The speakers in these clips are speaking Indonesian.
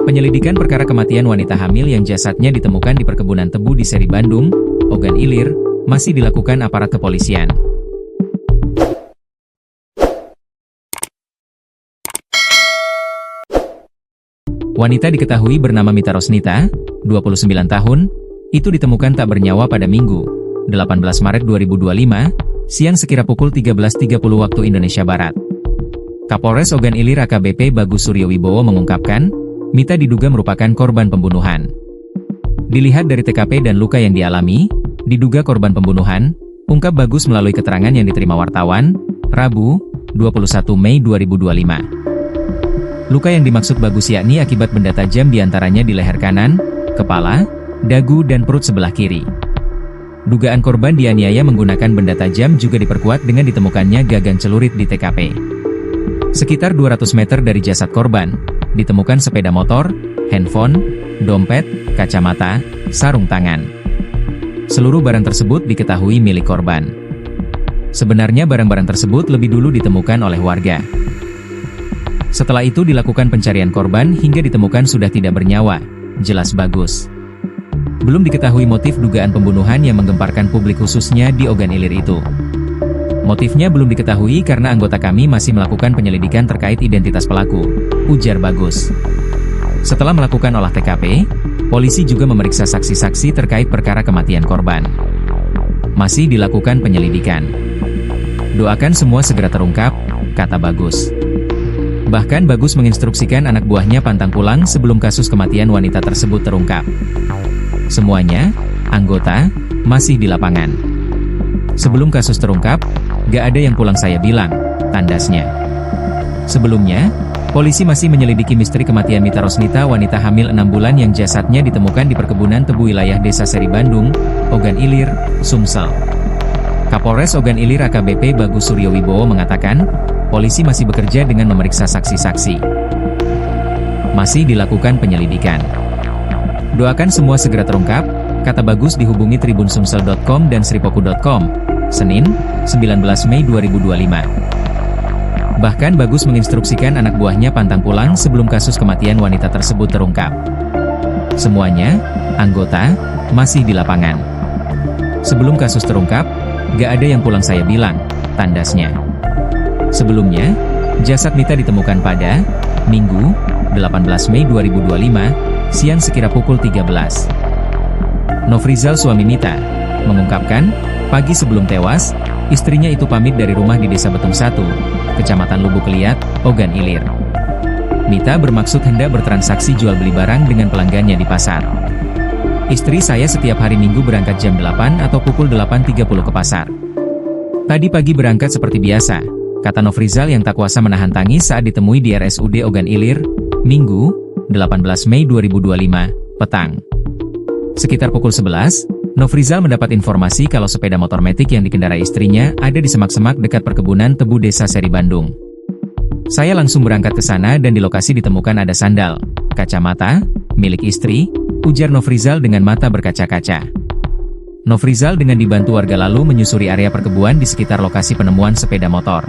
Penyelidikan perkara kematian wanita hamil yang jasadnya ditemukan di perkebunan tebu di Seri Bandung, Ogan Ilir, masih dilakukan aparat kepolisian. Wanita diketahui bernama Mita Rosnita, 29 tahun, itu ditemukan tak bernyawa pada Minggu, 18 Maret 2025, siang sekira pukul 13.30 waktu Indonesia Barat. Kapolres Ogan Ilir AKBP Bagus Suryo Wibowo mengungkapkan, Mita diduga merupakan korban pembunuhan. Dilihat dari TKP dan luka yang dialami, diduga korban pembunuhan, ungkap Bagus melalui keterangan yang diterima wartawan, Rabu, 21 Mei 2025. Luka yang dimaksud Bagus yakni akibat benda tajam diantaranya di leher kanan, kepala, dagu dan perut sebelah kiri. Dugaan korban dianiaya menggunakan benda tajam juga diperkuat dengan ditemukannya gagang celurit di TKP. Sekitar 200 meter dari jasad korban, ditemukan sepeda motor, handphone, dompet, kacamata, sarung tangan. Seluruh barang tersebut diketahui milik korban. Sebenarnya barang-barang tersebut lebih dulu ditemukan oleh warga. Setelah itu dilakukan pencarian korban hingga ditemukan sudah tidak bernyawa, jelas Bagus. Belum diketahui motif dugaan pembunuhan yang menggemparkan publik khususnya di Ogan Ilir itu. Motifnya belum diketahui karena anggota kami masih melakukan penyelidikan terkait identitas pelaku, ujar Bagus. Setelah melakukan olah TKP, polisi juga memeriksa saksi-saksi terkait perkara kematian korban. Masih dilakukan penyelidikan. Doakan semua segera terungkap, kata Bagus. Bahkan Bagus menginstruksikan anak buahnya pantang pulang sebelum kasus kematian wanita tersebut terungkap. Semuanya, anggota, masih di lapangan. Sebelum kasus terungkap, gak ada yang pulang saya bilang, tandasnya. Sebelumnya, polisi masih menyelidiki misteri kematian Mita Rosnita wanita hamil 6 bulan yang jasadnya ditemukan di perkebunan tebu wilayah Desa Seri Bandung, Ogan Ilir, Sumsel. Kapolres Ogan Ilir AKBP Bagus Suryo Wibowo mengatakan, polisi masih bekerja dengan memeriksa saksi-saksi. Masih dilakukan penyelidikan. Doakan semua segera terungkap, kata Bagus dihubungi tribunsumsel.com dan sripoku.com, Senin, 19 Mei 2025. Bahkan Bagus menginstruksikan anak buahnya pantang pulang sebelum kasus kematian wanita tersebut terungkap. Semuanya, anggota, masih di lapangan. Sebelum kasus terungkap, gak ada yang pulang saya bilang, tandasnya. Sebelumnya, jasad Mita ditemukan pada Minggu, 18 Mei 2025, siang sekira pukul 13. Nofrizal suami Mita mengungkapkan, pagi sebelum tewas, istrinya itu pamit dari rumah di Desa Betung 1, Kecamatan Lubuk Liat, Ogan Ilir. Mita bermaksud hendak bertransaksi jual beli barang dengan pelanggannya di pasar. Istri saya setiap hari Minggu berangkat jam 8 atau pukul 8.30 ke pasar. Tadi pagi berangkat seperti biasa, kata Nofrizal yang tak kuasa menahan tangis saat ditemui di RSUD Ogan Ilir, Minggu, 18 Mei 2025, petang. Sekitar pukul 11, Nofrizal mendapat informasi kalau sepeda motor metik yang dikendarai istrinya ada di semak-semak dekat perkebunan tebu Desa Seri Bandung. Saya langsung berangkat ke sana dan di lokasi ditemukan ada sandal, kacamata, milik istri, ujar Nofrizal dengan mata berkaca-kaca. Nofrizal dengan dibantu warga lalu menyusuri area perkebunan di sekitar lokasi penemuan sepeda motor.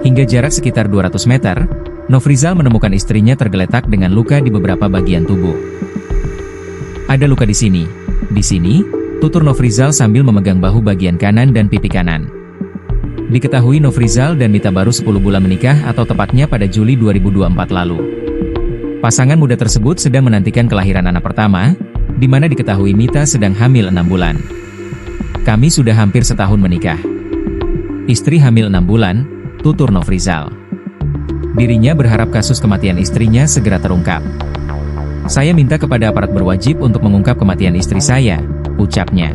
Hingga jarak sekitar 200 meter, Nofrizal menemukan istrinya tergeletak dengan luka di beberapa bagian tubuh. Ada luka di sini, tutur Nofrizal sambil memegang bahu bagian kanan dan pipi kanan. Diketahui Nofrizal dan Mita baru 10 bulan menikah atau tepatnya pada Juli 2024 lalu. Pasangan muda tersebut sedang menantikan kelahiran anak pertama, di mana diketahui Mita sedang hamil 6 bulan. Kami sudah hampir setahun menikah. Istri hamil 6 bulan, tutur Nofrizal. Dirinya berharap kasus kematian istrinya segera terungkap. Saya minta kepada aparat berwajib untuk mengungkap kematian istri saya, ucapnya.